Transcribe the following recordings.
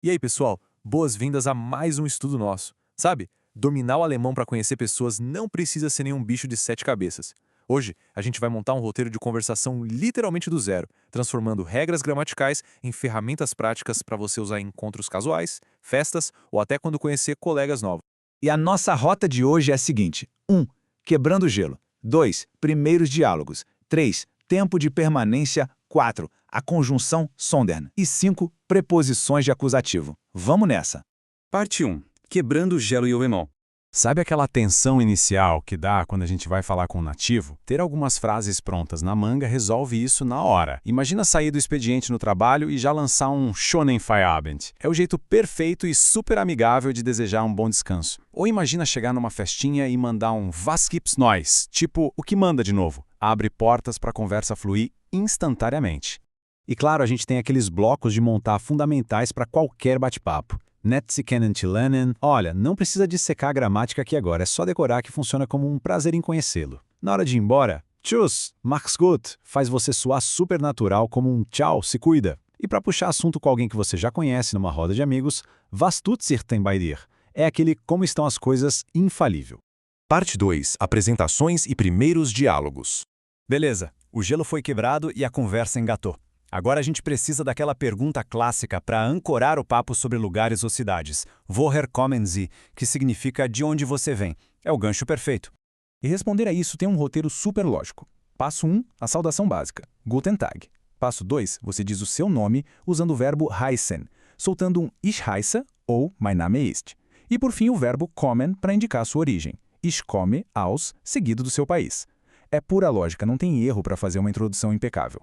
E aí, pessoal, boas-vindas a mais um estudo nosso. Sabe, dominar o alemão para conhecer pessoas não precisa ser nenhum bicho de sete cabeças. Hoje, a gente vai montar um roteiro de conversação literalmente do zero, transformando regras gramaticais em ferramentas práticas para você usar em encontros casuais, festas ou até quando conhecer colegas novos. E a nossa rota de hoje é a seguinte: 1. Quebrando o gelo. 2. Primeiros diálogos. 3. Tempo de permanência. 4. A conjunção sondern. E 5. Preposições de acusativo. Vamos nessa! Parte 1. Quebrando o gelo e o alemão. Sabe aquela tensão inicial que dá quando a gente vai falar com um nativo? Ter algumas frases prontas na manga resolve isso na hora. Imagina sair do expediente no trabalho e já lançar um Schönen Feierabend. É o jeito perfeito e super amigável de desejar um bom descanso. Ou imagina chegar numa festinha e mandar um Was gibt's Neues? Tipo, o que manda de novo? Abre portas para a conversa fluir instantaneamente. E claro, a gente tem aqueles blocos de montar fundamentais para qualquer bate-papo. Netze kennen te lernen. Olha, não precisa dissecar a gramática aqui agora, é só decorar que funciona como um prazer em conhecê-lo. Na hora de ir embora, tschüss, mach's gut, faz você soar super natural como um tchau, se cuida. E para puxar assunto com alguém que você já conhece numa roda de amigos, was tut sich denn bei dir? É aquele como estão as coisas infalível. Parte 2. Apresentações e primeiros diálogos. Beleza, o gelo foi quebrado e a conversa engatou. Agora a gente precisa daquela pergunta clássica para ancorar o papo sobre lugares ou cidades. Woher kommen Sie, que significa de onde você vem. É o gancho perfeito. E responder a isso tem um roteiro super lógico. Passo 1, a saudação básica. Guten Tag. Passo 2, você diz o seu nome usando o verbo heißen, soltando um Ich heiße ou Mein Name ist. E por fim o verbo kommen para indicar sua origem. Ich komme aus, seguido do seu país. É pura lógica, não tem erro para fazer uma introdução impecável.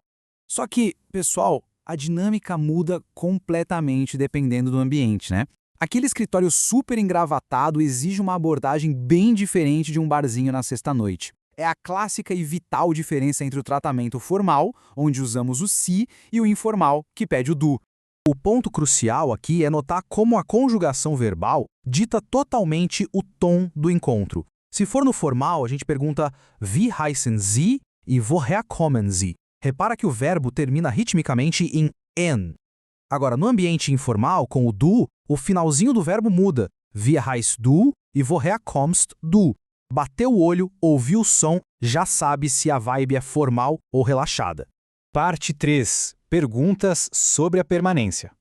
Só que, pessoal, a dinâmica muda completamente dependendo do ambiente, né? Aquele escritório super engravatado exige uma abordagem bem diferente de um barzinho na sexta-noite. É a clássica e vital diferença entre o tratamento formal, onde usamos o si, e o informal, que pede o du. O ponto crucial aqui é notar como a conjugação verbal dita totalmente o tom do encontro. Se for no formal, a gente pergunta Wie heißen Sie e Woher kommen Sie? Repara que o verbo termina ritmicamente em en. Agora, no ambiente informal, com o du, o finalzinho do verbo muda. Wie heißt du e woher kommst du? Bateu o olho, ouviu o som, já sabe se a vibe é formal ou relaxada. Parte 3. Perguntas sobre a permanência.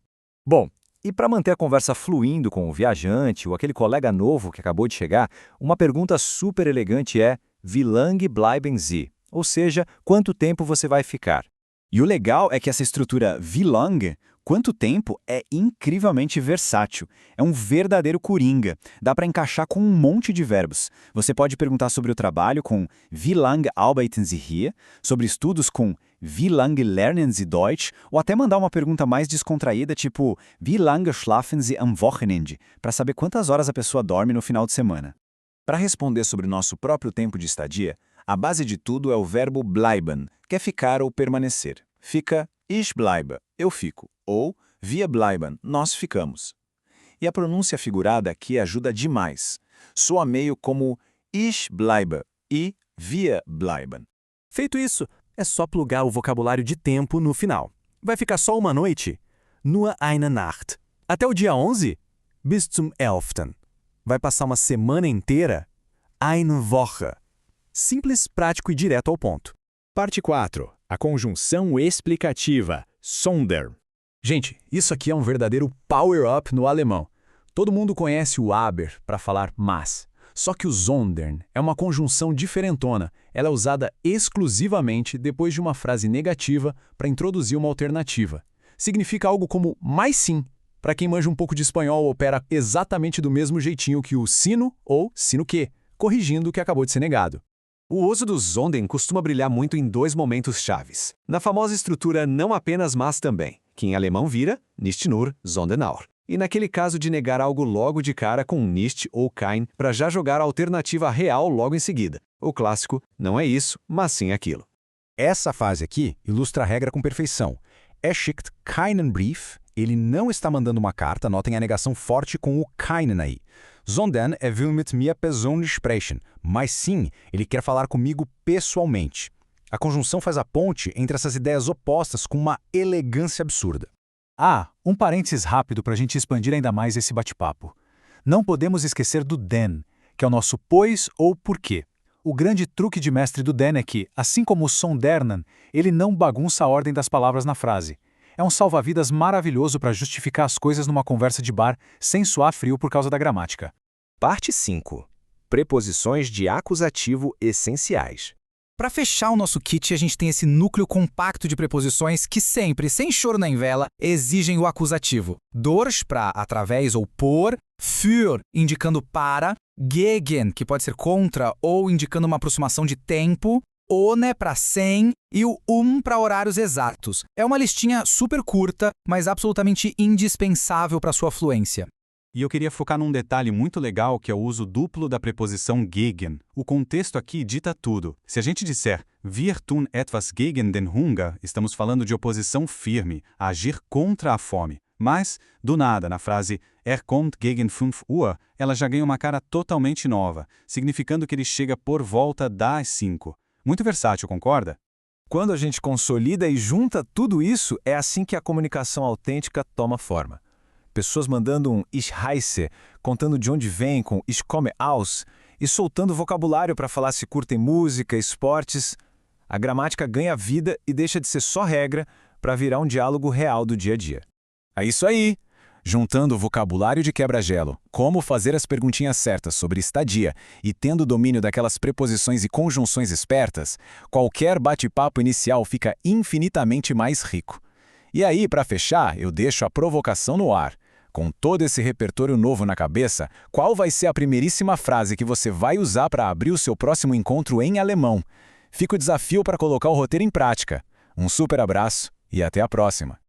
Bom, e para manter a conversa fluindo com o viajante ou aquele colega novo que acabou de chegar, uma pergunta super elegante é Wie lange bleiben Sie? Ou seja, quanto tempo você vai ficar? E o legal é que essa estrutura wie lange, quanto tempo, é incrivelmente versátil. É um verdadeiro coringa. Dá para encaixar com um monte de verbos. Você pode perguntar sobre o trabalho com Wie lange arbeiten Sie hier? Sobre estudos com Wie lange lernen Sie Deutsch? Ou até mandar uma pergunta mais descontraída, tipo Wie lange schlafen Sie am Wochenende? Para saber quantas horas a pessoa dorme no final de semana. Para responder sobre o nosso próprio tempo de estadia, a base de tudo é o verbo bleiben, que é ficar ou permanecer. Fica ich bleibe, eu fico, ou wir bleiben, nós ficamos. E a pronúncia figurada aqui ajuda demais. Soa meio como ich bleibe e wir bleiben. Feito isso, é só plugar o vocabulário de tempo no final. Vai ficar só uma noite? Nur eine Nacht. Até o dia 11? Bis zum 11. Vai passar uma semana inteira? Eine Woche. Simples, prático e direto ao ponto. Parte 4. A conjunção explicativa, sonder. Gente, isso aqui é um verdadeiro power-up no alemão. Todo mundo conhece o aber para falar mas. Só que o sondern é uma conjunção diferentona. Ela é usada exclusivamente depois de uma frase negativa para introduzir uma alternativa. Significa algo como mais sim. Para quem manja um pouco de espanhol, opera exatamente do mesmo jeitinho que o sino ou sino que, corrigindo o que acabou de ser negado. O uso do sondern costuma brilhar muito em dois momentos chaves. Na famosa estrutura não apenas mas também, que em alemão vira nicht nur, sondern auch. E naquele caso de negar algo logo de cara com nicht ou kein para já jogar a alternativa real logo em seguida. O clássico não é isso, mas sim aquilo. Essa fase aqui ilustra a regra com perfeição. Schickt keinen Brief, ele não está mandando uma carta, notem a negação forte com o keinen aí. Sondern will mit mir persönlich sprechen, mas sim, ele quer falar comigo pessoalmente. A conjunção faz a ponte entre essas ideias opostas com uma elegância absurda. Um parênteses rápido para a gente expandir ainda mais esse bate-papo. Não podemos esquecer do denn, que é o nosso pois ou porquê. O grande truque de mestre do denn é que, assim como o sondernan, ele não bagunça a ordem das palavras na frase. É um salva-vidas maravilhoso para justificar as coisas numa conversa de bar sem suar frio por causa da gramática. Parte 5. Preposições de acusativo essenciais. Para fechar o nosso kit, a gente tem esse núcleo compacto de preposições que sempre, sem choro nem vela, exigem o acusativo. Durch, para através ou por, für, indicando para, gegen, que pode ser contra ou indicando uma aproximação de tempo, ohne para sem e o para horários exatos. É uma listinha super curta, mas absolutamente indispensável para sua fluência. E eu queria focar num detalhe muito legal que é o uso duplo da preposição gegen. O contexto aqui dita tudo. Se a gente disser wir tun etwas gegen den Hunger, estamos falando de oposição firme, agir contra a fome. Mas, do nada, na frase kommt gegen 5 Uhr, ela já ganha uma cara totalmente nova, significando que ele chega por volta das 5. Muito versátil, concorda? Quando a gente consolida e junta tudo isso, é assim que a comunicação autêntica toma forma. Pessoas mandando um ich heiße, contando de onde vem com ich komme aus, e soltando vocabulário para falar se curtem música, esportes. A gramática ganha vida e deixa de ser só regra para virar um diálogo real do dia a dia. É isso aí! Juntando o vocabulário de quebra-gelo, como fazer as perguntinhas certas sobre estadia e tendo domínio daquelas preposições e conjunções espertas, qualquer bate-papo inicial fica infinitamente mais rico. E aí, para fechar, eu deixo a provocação no ar. Com todo esse repertório novo na cabeça, qual vai ser a primeiríssima frase que você vai usar para abrir o seu próximo encontro em alemão? Fica o desafio para colocar o roteiro em prática. Um super abraço e até a próxima!